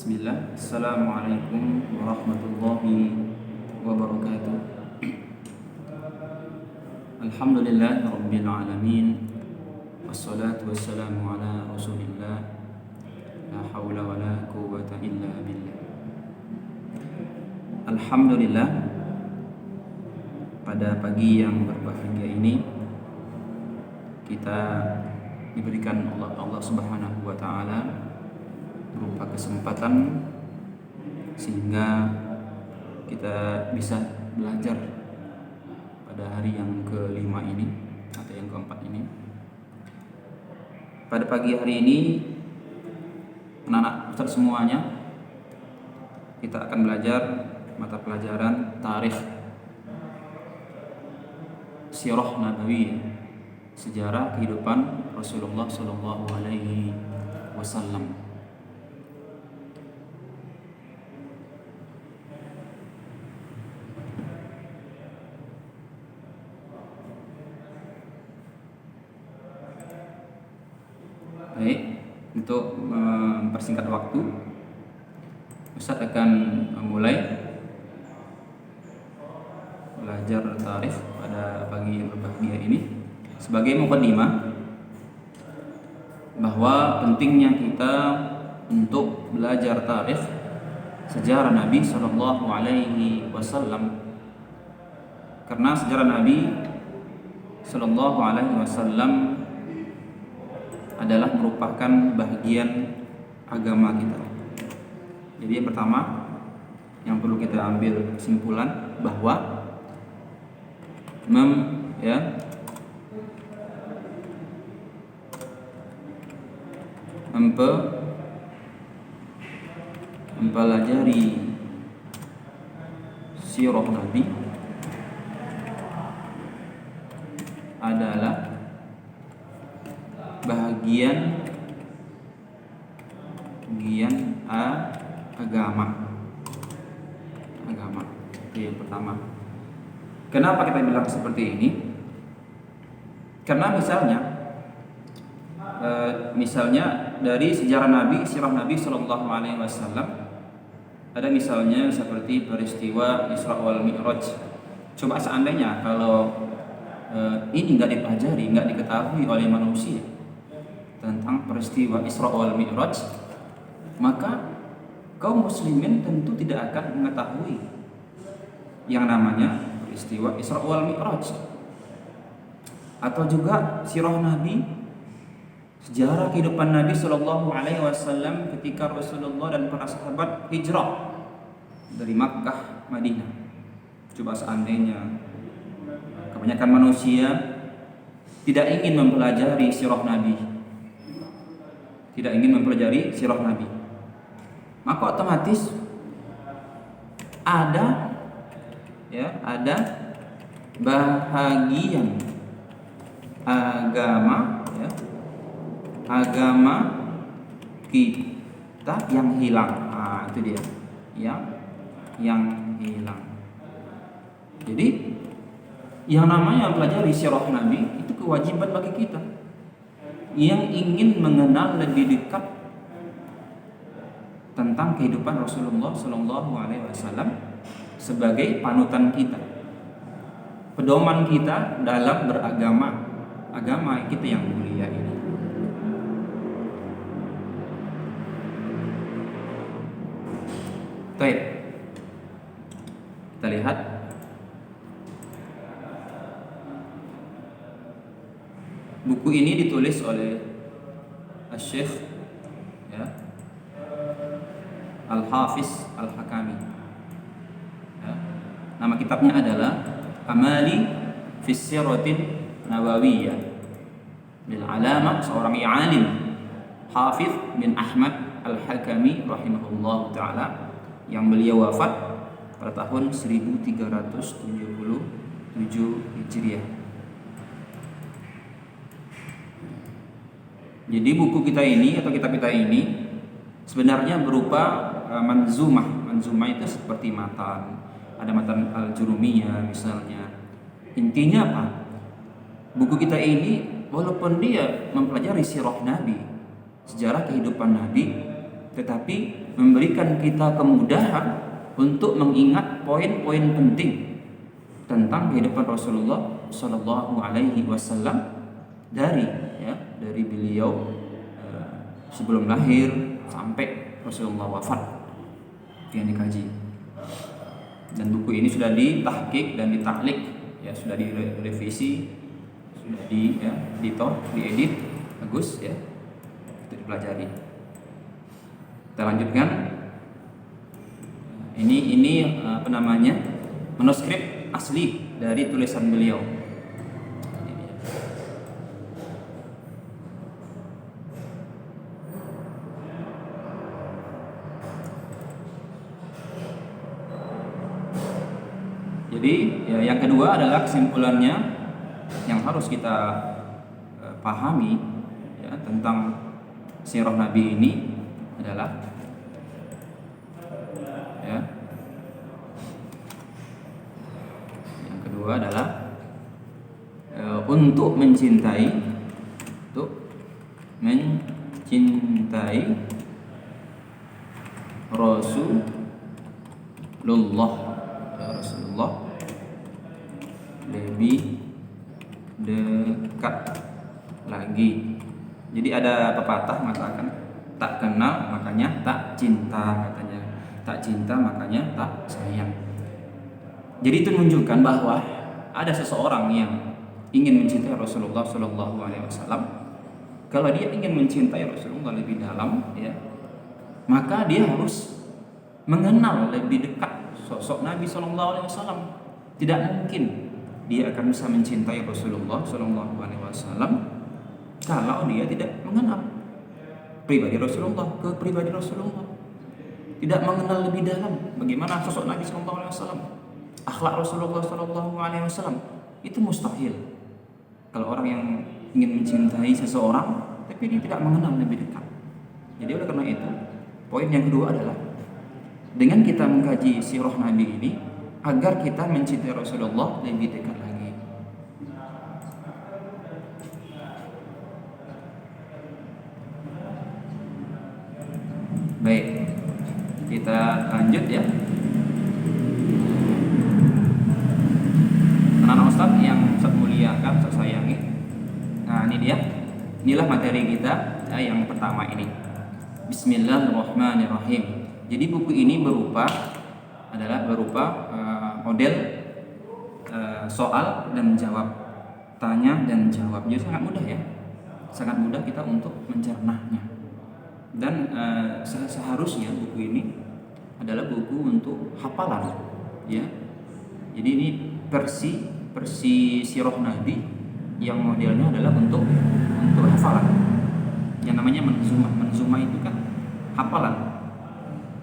Bismillah. Assalamualaikum warahmatullahi wabarakatuh. Alhamdulillah rabbil alamin. Wassalatu wassalamu ala Rasulillah. La haula wala quwwata illa billah. Alhamdulillah, pada pagi yang berbahagia ini kita diberikan Allah Subhanahu wa taala berupa kesempatan sehingga kita bisa belajar pada hari yang kelima ini atau yang keempat ini. Pada pagi hari ini anak-anak Ustaz semuanya, kita akan belajar mata pelajaran tarikh sirah nabawiyah, sejarah kehidupan Rasulullah sallallahu alaihi wasallam. Baik, untuk mempersingkat waktu, Ustaz akan memulai belajar tarikh pada pagi yang berbahagia ini sebagai mukadimah bahwa pentingnya kita untuk belajar tarikh sejarah Nabi Sallallahu Alaihi Wasallam, karena sejarah Nabi Sallallahu Alaihi Wasallam adalah merupakan bagian agama kita. Jadi yang pertama yang perlu kita ambil kesimpulan bahwa mempelajari sirah Nabi adalah bagian agama. Itu yang pertama. Kenapa kita bilang seperti ini? Karena misalnya dari sejarah Nabi, sirah Nabi Sallallahu Alaihi Wasallam, ada misalnya seperti peristiwa Isra wal Mi'raj. Coba seandainya kalau ini nggak dipelajari, nggak diketahui oleh manusia tentang peristiwa Isra wal Mi'raj, maka kaum muslimin tentu tidak akan mengetahui yang namanya peristiwa Isra wal Mi'raj, atau juga sirah Nabi, sejarah kehidupan Nabi Sallallahu Alaihi Wasallam ketika Rasulullah dan para sahabat hijrah dari Makkah Madinah. Coba seandainya kebanyakan manusia tidak ingin mempelajari sirah Nabi, maka otomatis ada bahagian agama kita yang hilang. Itu dia yang hilang. Jadi yang namanya mempelajari sirah Nabi itu kewajiban bagi kita yang ingin mengenal lebih dekat tentang kehidupan Rasulullah Sallallahu Alaihi Wasallam sebagai panutan kita, pedoman kita dalam beragama, agama kita yang mulia ini. Baik, kita lihat buku ini ditulis oleh Syekh Al-Hafiz Al-Hakami. Nama kitabnya adalah Amali fi Siratin Nabawiyah bil Alama, seorang alim Hafiz bin Ahmad Al-Hakami rahimahullah taala, yang beliau wafat pada tahun 1377 Hijriah. Jadi buku kita ini atau kitab kita ini sebenarnya berupa manzumah. Manzumah itu seperti matan. Ada matan Al-Jurumiyah misalnya. Intinya apa? Buku kita ini walaupun dia mempelajari sirah Nabi, sejarah kehidupan Nabi, tetapi memberikan kita kemudahan untuk mengingat poin-poin penting tentang kehidupan Rasulullah Shallallahu Alaihi Wasallam dari beliau sebelum lahir sampai Rasulullah wafat yang dikaji. Dan buku ini sudah ditahqiq dan ditaklik, ya, sudah direvisi, sudah diedit bagus, ya, itu dipelajari. Kita lanjutkan. Ini manuskrip asli dari tulisan beliau. Jadi yang kedua adalah kesimpulannya yang harus kita pahami, ya, tentang sirah Nabi ini adalah, ya, yang kedua adalah untuk mencintai Rasulullah lebih dekat lagi. Jadi ada pepatah mengatakan tak kenal makanya tak cinta, katanya. Tak cinta makanya tak sayang. Jadi itu menunjukkan bahwa ada seseorang yang ingin mencintai Rasulullah Shallallahu Alaihi Wasallam. Kalau dia ingin mencintai Rasulullah lebih dalam, ya, maka dia harus mengenal lebih dekat sosok Nabi Shallallahu Alaihi Wasallam. Tidak mungkin dia akan bisa mencintai Rasulullah Shallallahu Alaihi Wasallam kalau dia tidak mengenal pribadi Rasulullah, ke pribadi Rasulullah, tidak mengenal lebih dalam bagaimana sosok Nabi Shallallahu Alaihi Wasallam, akhlak Rasulullah Shallallahu Alaihi Wasallam. Itu mustahil kalau orang yang ingin mencintai seseorang tapi dia tidak mengenal lebih dekat. Jadi oleh karena itu, poin yang kedua adalah dengan kita mengkaji sirah Nabi ini agar kita mencintai Rasulullah lebih dekat lagi. Baik, kita lanjut, ya. Anak Ustaz yang saya muliakan, saya sayangi. Nah, ini dia. Inilah materi kita, ya, yang pertama ini. Bismillahirrahmanirrahim. Jadi buku ini berupa model soal dan jawab, tanya dan jawab. Jadi sangat mudah, ya, sangat mudah kita untuk mencernanya. Dan seharusnya buku ini adalah buku untuk hafalan, ya. Jadi ini versi sirah Nabi yang modelnya adalah untuk hafalan. Yang namanya manzumah itu kan hafalan.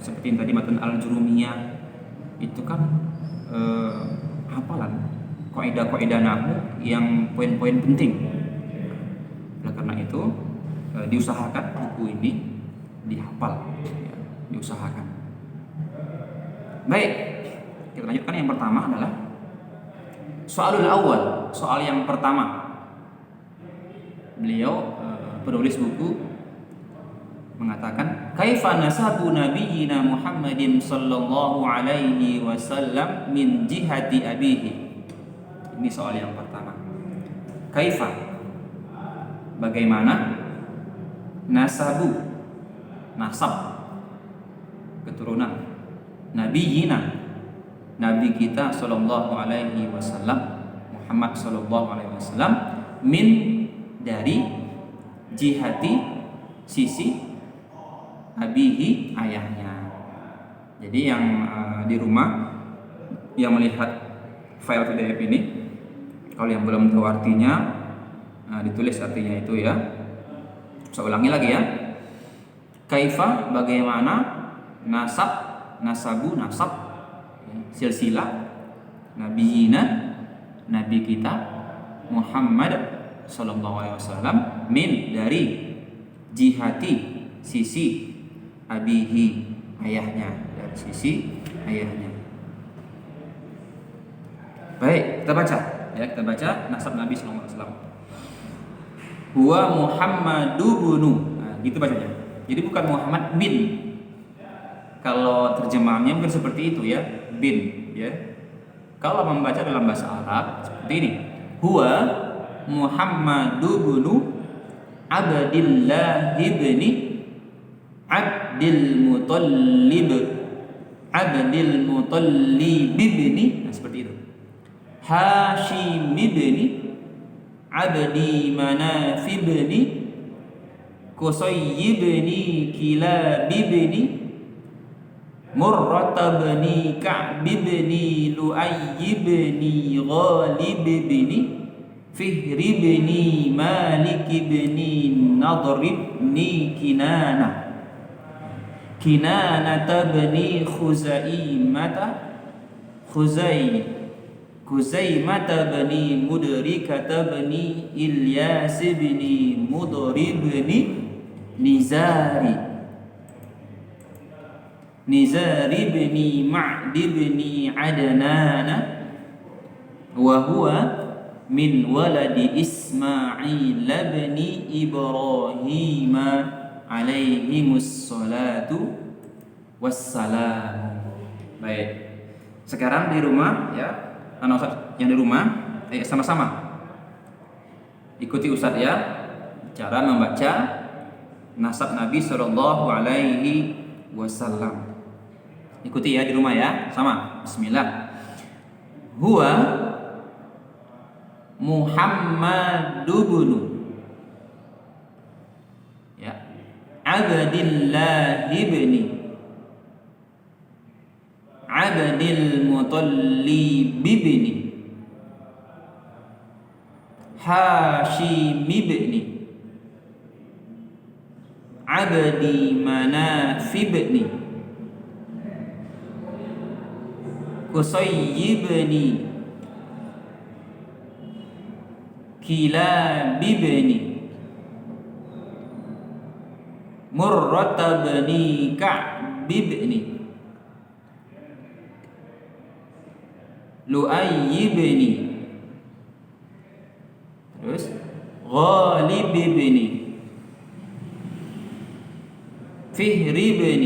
Seperti yang tadi matan al-jurumiyah itu kan hafalan kaidah-kaidah nahwu yang poin-poin penting. Oleh karena itu diusahakan buku ini dihafal, ya, diusahakan. Baik, kita lanjutkan. Yang pertama adalah soalul awal, soal yang pertama. Beliau penulis buku mengatakan, kaifa nasabu nabiyyina Muhammadin sallallahu alaihi wasallam min jihati abihi. Ini soal yang pertama. Kaifa, bagaimana, nasab keturunan nabiyyina, nabi kita sallallahu alaihi wasallam, Muhammad sallallahu alaihi wasallam, min, dari, jihati, sisi, abihi, ayahnya. Jadi yang di rumah yang melihat file PDF ini, kalau yang belum tahu artinya, ditulis artinya itu, ya. Saya ulangi lagi, ya. Kaifa, bagaimana, nasabu, silsilah, nabiyina, nabi kita Muhammad sallallahu alaihi wasallam, min, dari, jihati, sisi, abihi, ayahnya, dari sisi ayahnya. Baik, kita baca, ya, kita baca nasab Nabi sallallahu alaihi wasallam. Huwa Muhammadu bunu. Nah, gitu bacanya. Jadi bukan Muhammad bin. kalau terjemahannya mungkin seperti itu ya, bin ya. Kalau membaca dalam bahasa Arab seperti ini. Huwa Muhammadu bin Abdillah bin Abdul Muttalib bin, nah, seperti itu. Hashim bin Abdi Manaf bin Qusay bin Kilab bin Murrah bin Ka'b bin Lu'ay bin Ghalib bin Fihr bin Malik bin Nadr bin Kinanah bin Khuzaimah bin Mudrikah bin Ilyas bin Mudrib bin Nizari bin Ma'd bin Adnan wa huwa min waladi Ismail bin Ibrahim alaihimus salatu wassalam. Baik. Sekarang di rumah ya, yang di rumah sama-sama ikuti Ustadz ya, cara membaca nasab Nabi Sallallahu Alaihi Wasallam. Ikuti ya di rumah ya, sama. Bismillah. Huwa Muhammadu bin ya Abdillah bin Abdul Muttalib bin Hashim bin Abdi Manaf bin Qusay bin Kilab bin Murrah bin Ka'b bin Lu'ay bin terus Ghalib bin Fihr bin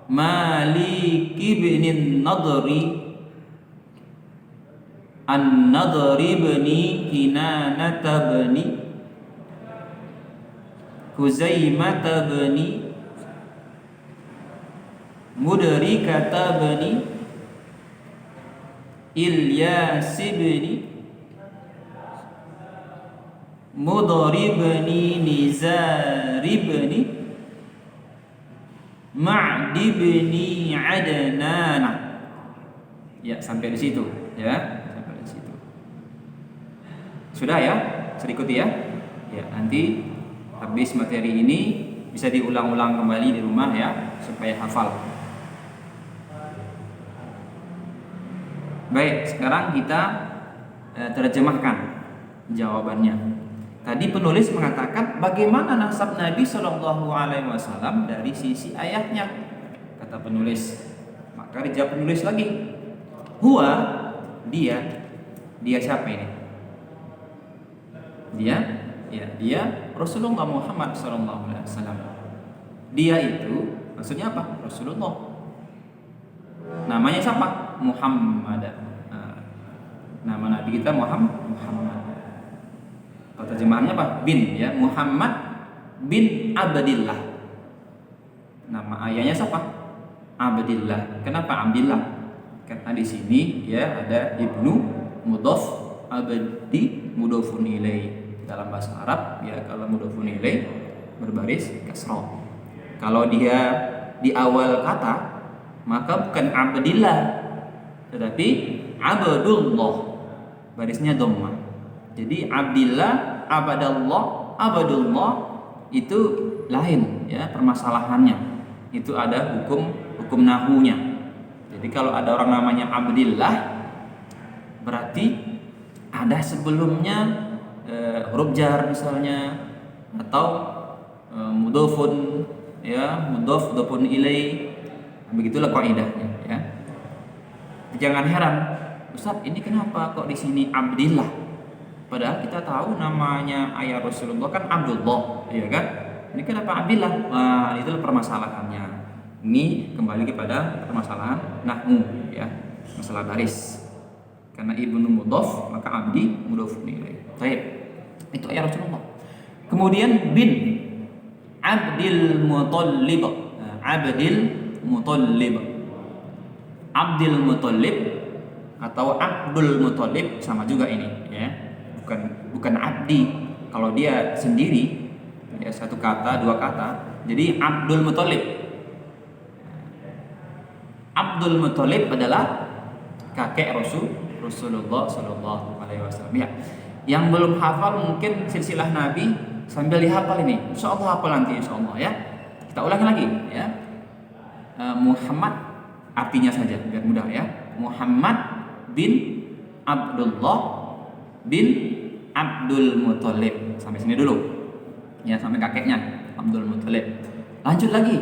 Malik bin An-Nadr bin Kinanah bin Khuzaimah bin Mudrikah bin Ilyas bin Mudrib bin Nizari bin Ma'd bin Adnan. Ya, sampai di situ ya. Sampai di situ. Sudah ya? Bisa diikuti ya? Ya, nanti habis materi ini bisa diulang-ulang kembali di rumah ya, supaya hafal. Baik, sekarang kita terjemahkan jawabannya. Tadi penulis mengatakan bagaimana nasab Nabi Shallallahu Alaihi Wasallam dari sisi ayahnya. Kata penulis, maka dijawab penulis lagi. Huwa, dia siapa ini? Dia Rasulullah Muhammad Shallallahu Alaihi Wasallam. Dia itu maksudnya apa? Rasulullah. Namanya siapa? Muhammad. Nama Nabi kita Muhammad. Terjemahannya apa? Bin ya, Muhammad bin Abdillah. Nama ayahnya siapa? Abdillah. Kenapa Abdillah? Karena di sini ya ada ibnu mudhaf, abdi mudhafun ilaih. Dalam bahasa Arab ya, kalau mudhafun ilaih berbaris kasrah. Kalau dia di awal kata maka bukan Abdillah tetapi Abdullah, barisnya dhammah. Jadi Abdillah, Abdullah itu lain ya permasalahannya. Itu ada hukum nahunya. Jadi kalau ada orang namanya Abdillah berarti ada sebelumnya huruf jar misalnya, atau mudhafun ya, mudhafun ilaih. Begitulah kaidahnya ya. Jangan heran, Ustaz, ini kenapa kok di sini Abdillah? Padahal kita tahu namanya ayah Rasulullah kan Abdullah, ya kan? Ini kenapa Abdillah? Nah, itulah permasalahannya. Ini kembali kepada permasalahan nahwu ya, masalah baris. Karena ibnu mudhof maka abdi mudhof ilaih. Baik. Itu ayat Rasulullah. Kemudian bin Abdil Muthalib. Nah, Abdil Muthalib. Abdul Muthalib atau Abdul Muthalib sama juga ini ya. Bukan abdi. Kalau dia sendiri ya satu kata, dua kata. Jadi Abdul Muthalib. Abdul Muthalib adalah kakek Rasulullah Shallallahu Alaihi Wasallam. Ya, yang belum hafal mungkin silsilah Nabi sambil dihafal ini. Insya Allah hafal nanti Insya Allah ya. Kita ulangi lagi ya. Muhammad artinya saja biar mudah ya. Muhammad bin Abdullah bin Abdul Muthalib. Sampai sini dulu. Ya, sampai kakeknya Abdul Muthalib. Lanjut lagi.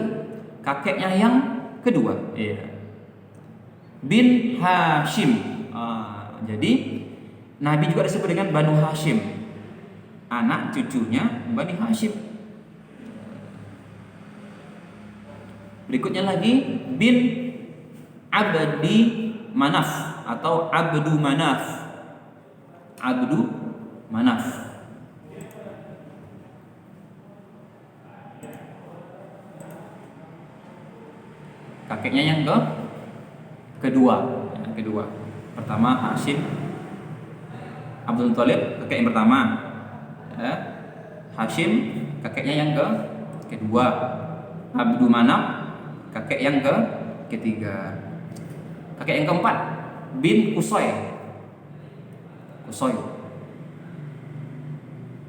Kakeknya yang kedua. Iya. Bin Hashim. Jadi Nabi juga disebut dengan Banu Hashim. Anak cucunya Bani Hashim. Berikutnya lagi bin Abdi Manaf atau Abdu Manaf. Abdu Manaf. Kakeknya yang kedua. Pertama Hashim Abdul Thalib kakek yang pertama ya. Hashim kakeknya yang kedua. Abdu Manaf kakek yang ketiga. Kakek yang keempat bin Qusay.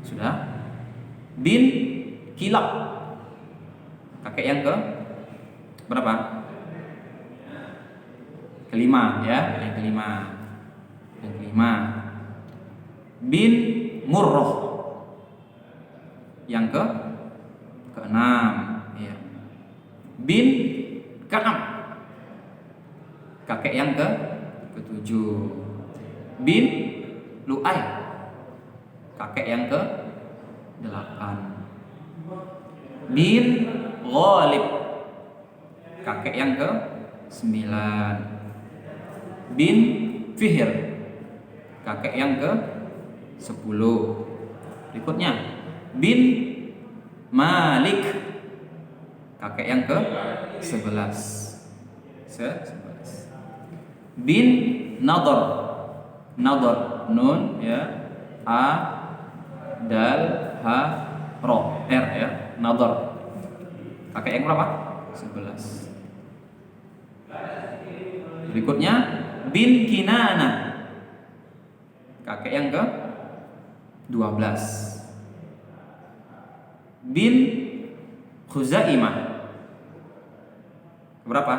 Sudah. Bin Kilab kakek yang berapa? Kelima ya, yang kelima. Bin Murrah yang keenam ya. Bin Ka'ab kakek yang ketujuh. Bin Lu'ay kakek yang ke-8. Bin Ghalib kakek yang ke-9. Bin Fihr kakek yang ke-10. Berikutnya bin Malik kakek yang ke-11. Bin Nadhr nun ya, a dal ha ro r ya, Nadhr kakek yang berapa? 11. Berikutnya bin Kinana kakek yang ke-12. Bin Khuzaimah berapa?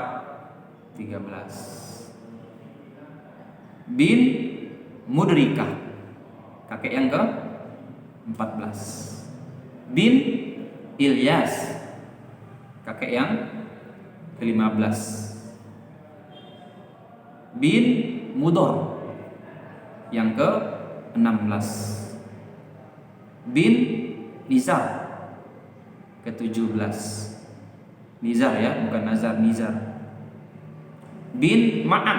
13. Bin Mudrikah kakek yang ke-14. Bin Ilyas kakek yang ke-15. Bin Mudor yang ke-16. Bin Nizar ke-17. Nizar ya, bukan Nazar, Nizar. Bin Ma'an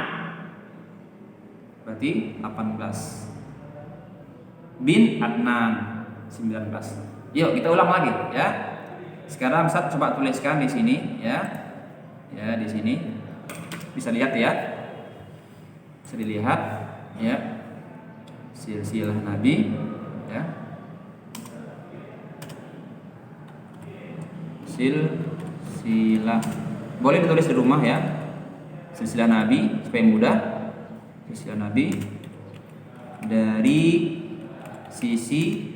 berarti 18. Bin Adnan 19. Yuk kita ulang lagi ya. Sekarang Ustaz coba tuliskan di sini ya. Ya, di sini. Bisa lihat ya. Bisa dilihat ya. Silsilah Nabi ya. Silsilah. Boleh ditulis di rumah ya. Silsilah Nabi supaya mudah. Silsilah Nabi dari sisi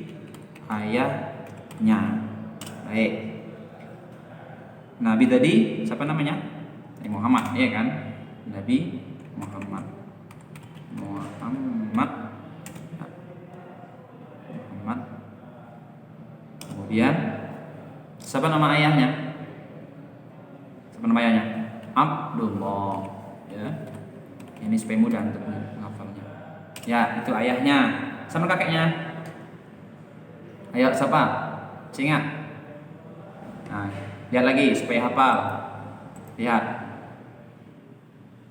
ayahnya. Baik. Nabi tadi siapa namanya? Nabi Muhammad, ya kan? Nabi Muhammad. Kemudian siapa nama ayahnya? Siapa nama ayahnya? Abdullah. Ya. Ini supaya mudah untuk menghafalnya. Ya, itu ayahnya. Sama kakeknya. Ayo siapa? Ingat. Lihat lagi supaya hafal. Lihat.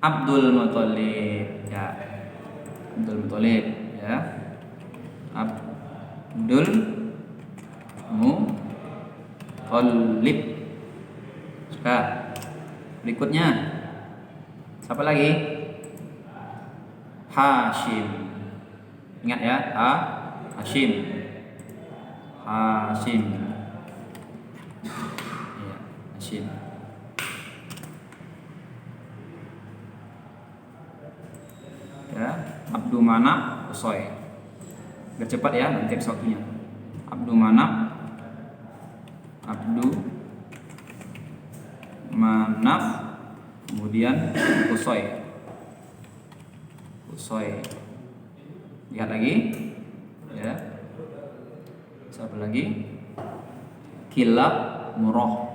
Abdul Muthalib ya. Abdul Muthalib ya. Abdul Muthalib. Suka. Berikutnya siapa lagi? Hashim. Ingat ya, Hashim. Hashim. Ya, Hashim. Ya, Abdul Manaf, Qusay. Biar cepat ya nanti waktunya. Abdul Manaf, kemudian Qusay. Lihat lagi ya. Siapa lagi? Kilab Murrah.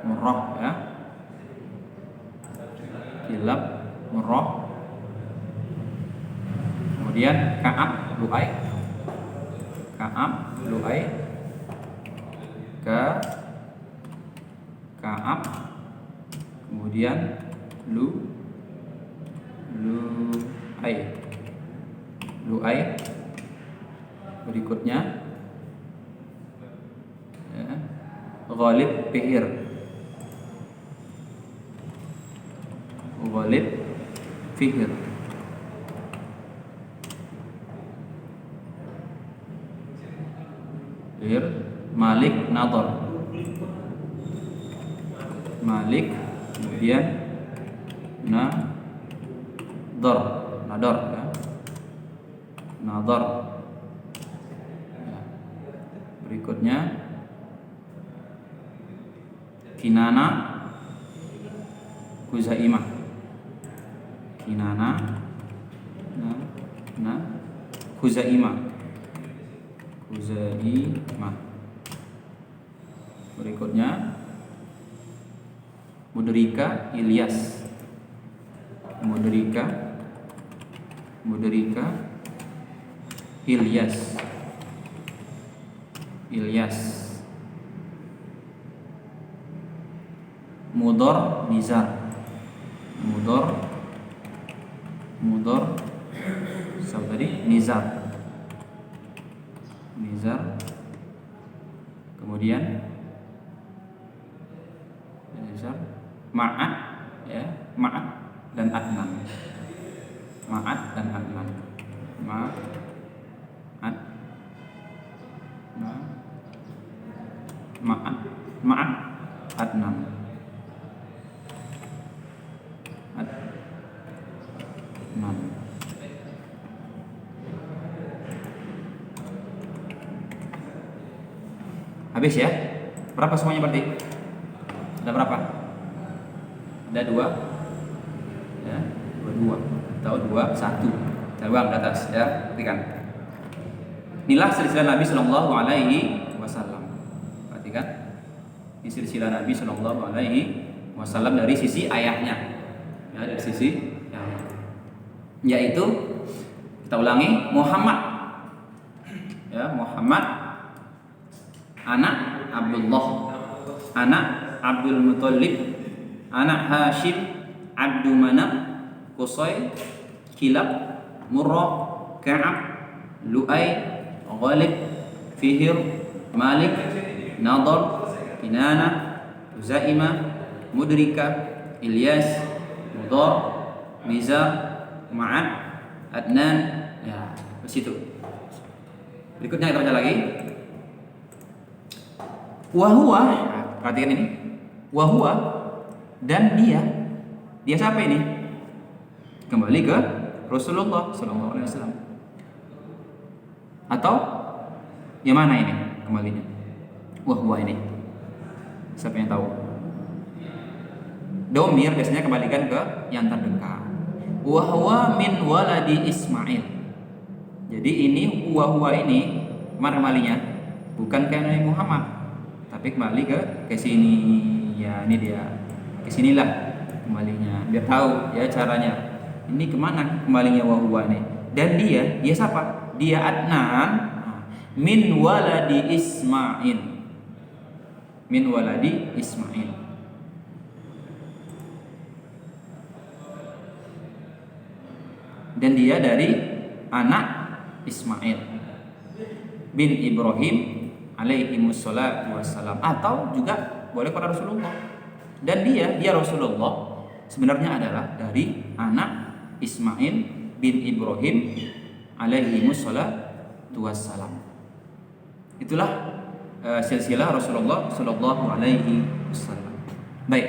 Murrah ya. Kilab Murrah. Kemudian Ka'ab Lu'ay. Ka'ab. Kemudian Lu'ay. Berikutnya ya, Ghalib Fihr. Malik Nador. Kemudian Nador ya. Ya. Berikutnya Kinana Kuzaimah. Kuzaimah. Berikutnya Mudrika Ilyas. Mudor Nizar. Siapa tadi? Nizar. Kemudian Nizar, Ma'at ya, Ma'at dan Adnan. Ma'at Adnan. Habis ya? Berapa semuanya berarti? Ada berapa? Ada 2 ya, 2 atau 1. Kita buang ke atas ya, perhatikan. Inilah silsilah Nabi Sallallahu Alaihi Wasallam. Perhatikan, ini silsilah Nabi Sallallahu Alaihi Wasallam dari sisi ayahnya, ya, dari sisi yaitu kita ulangi Muhammad, ya, Muhammad anak Abdullah, anak Abdul Muthalib, anak Hashim, Abdul Manaf, Qusay, Kilab, Murrah, Ka'ab, Lu'ay, Ghalib, Fihr, Malik, Nadar, Kinana, Kuzaimah, Mudrika, Ilyas, Mudar, Nizar, Ma'ad, Adnan, ya, ke situ. Berikutnya kita baca lagi. Wahwa, perhatikan ini. Wahwa dan dia siapa ini? Kembali ke Rasulullah Sallallahu Alaihi Wasallam. Atau yang mana ini kembalinya? Wahwa ini. Siapa yang tahu? Domir biasanya kembalikan ke yang terdekat. Wahwa min waladi Ismail. Jadi ini wahwa ini mana kembalinya? Bukan ke Nabi Muhammad, tapi kembali ke sini. Ya, ini dia. Ke sinilah kembalinya. Biar tahu ya caranya. Ini kemana kembalinya wa huwa ini? Dan dia siapa? Dia Adnan min waladi Ismail. Min waladi Ismail. Dan dia dari anak Ismail bin Ibrahim alaihi wassalatu wassalam, atau juga boleh pada Rasulullah. Dan dia Rasulullah sebenarnya adalah dari anak Ismail bin Ibrahim alaihi wassalatu wassalam. Itulah silsilah Rasulullah sallallahu alaihi wasallam. Baik.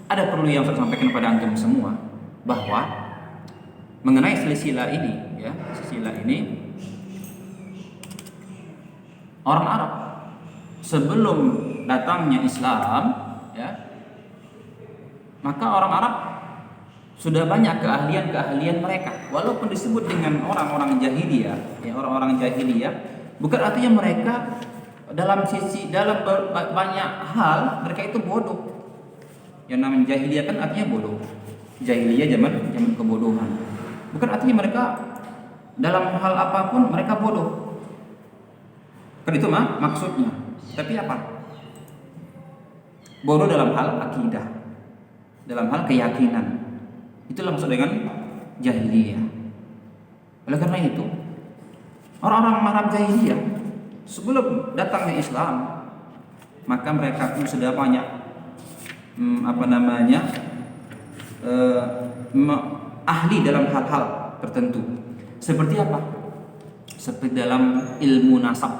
Ada perlu yang saya sampaikan kepada antum semua bahwa mengenai silsilah ini, ya, silsilah ini orang Arab sebelum datangnya Islam, ya, maka orang Arab sudah banyak keahlian mereka, walaupun disebut dengan orang-orang jahiliyah, ya, orang-orang jahiliyah, bukan artinya mereka dalam banyak hal mereka itu bodoh. Yang namanya jahiliyah kan artinya bodoh. Jahiliyah zaman kebodohan. Bukan artinya mereka dalam hal apapun mereka bodoh. Kan itu maksudnya. Tapi apa? Bodoh dalam hal akidah, dalam hal keyakinan. Itulah maksud dengan jahiliyah. Oleh karena itu, orang-orang Arab jahiliyah sebelum datangnya Islam, maka mereka pun sudah banyak ahli dalam hal-hal tertentu. Seperti apa? Seperti dalam ilmu nasab,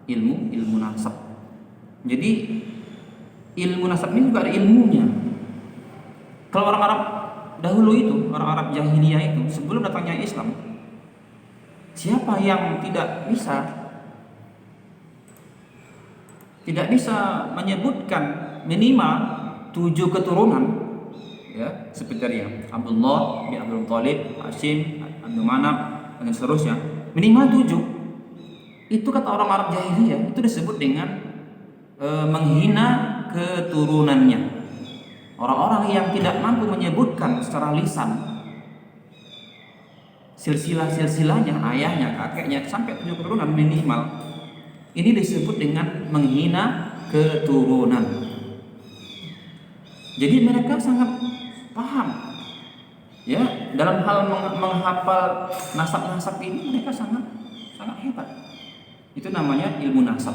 ilmu nasab. Jadi ilmu nasab ini juga ada ilmunya. Kalau orang Arab dahulu itu, orang Arab jahiliyah itu sebelum datangnya Islam, siapa yang tidak bisa menyebutkan minimal 7 keturunan, ya, seperti tadi ya, Abdullah bin Abdul Thalib, Hashim, Abdul Manaf, dan seterusnya, minimal 7. Itu kata orang Arab jahiliyah itu disebut dengan menghina keturunannya. Orang-orang yang tidak mampu menyebutkan secara lisan silsilahnya, ayahnya, kakeknya, sampai 7 keturunan minimal, ini disebut dengan menghina keturunan. Jadi mereka sangat paham, ya, dalam hal menghafal nasab ini mereka sangat hebat. Itu namanya ilmu nasab,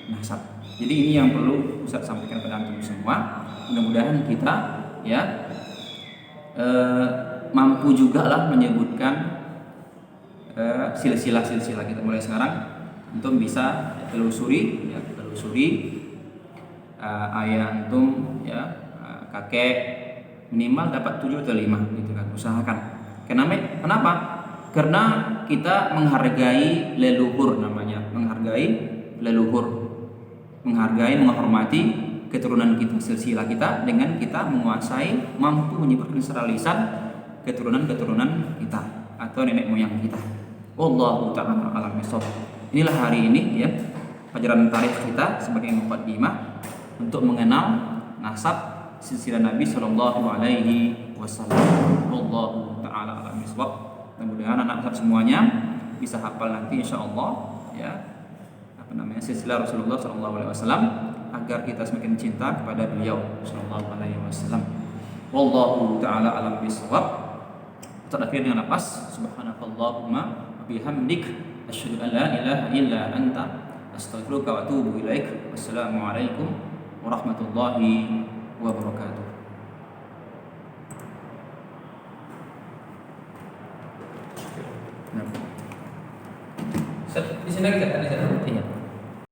nasab. Jadi ini yang perlu Ustaz sampaikan kepada antum semua. Mudah-mudahan kita, ya, mampu juga lah menyebutkan silsilah kita mulai sekarang. Antum bisa telusuri ayah antum, ya, kakek, minimal dapat 7 atau 5 gitu kan, usahakan. Kenapa? Karena kita menghargai leluhur, namanya menghargai leluhur, menghormati keturunan kita, silsilah kita, dengan kita menguasai, mampu menyebutkan secara lisan keturunan kita atau nenek moyang kita. Wallahu ta'ala a'lam bishawab. Inilah hari ini, ya, pelajaran tarikh kita sebagai muqaddimah untuk mengenal nasab silsilah Nabi Sallallahu Alaihi Wasallam. Wallahu ta'ala a'lam bishawab. Mudah-mudahan anak-anak semuanya bisa hafal nanti insyaallah, ya, silsilah Rasulullah Sallallahu Alaihi Wasallam, agar kita semakin cinta kepada beliau Sallallahu Alaihi Wasallam. Wallahu ta'ala a'lam bishawab. Terakhir dengan nafas, subhanakallahumma wa bihamdik, asyhadu an la ilaha illa anta, astaghfiruka wa atubu ilaik. Wassalamualaikum warahmatullahi wabarakatuh. Di sini kita ada. Iya.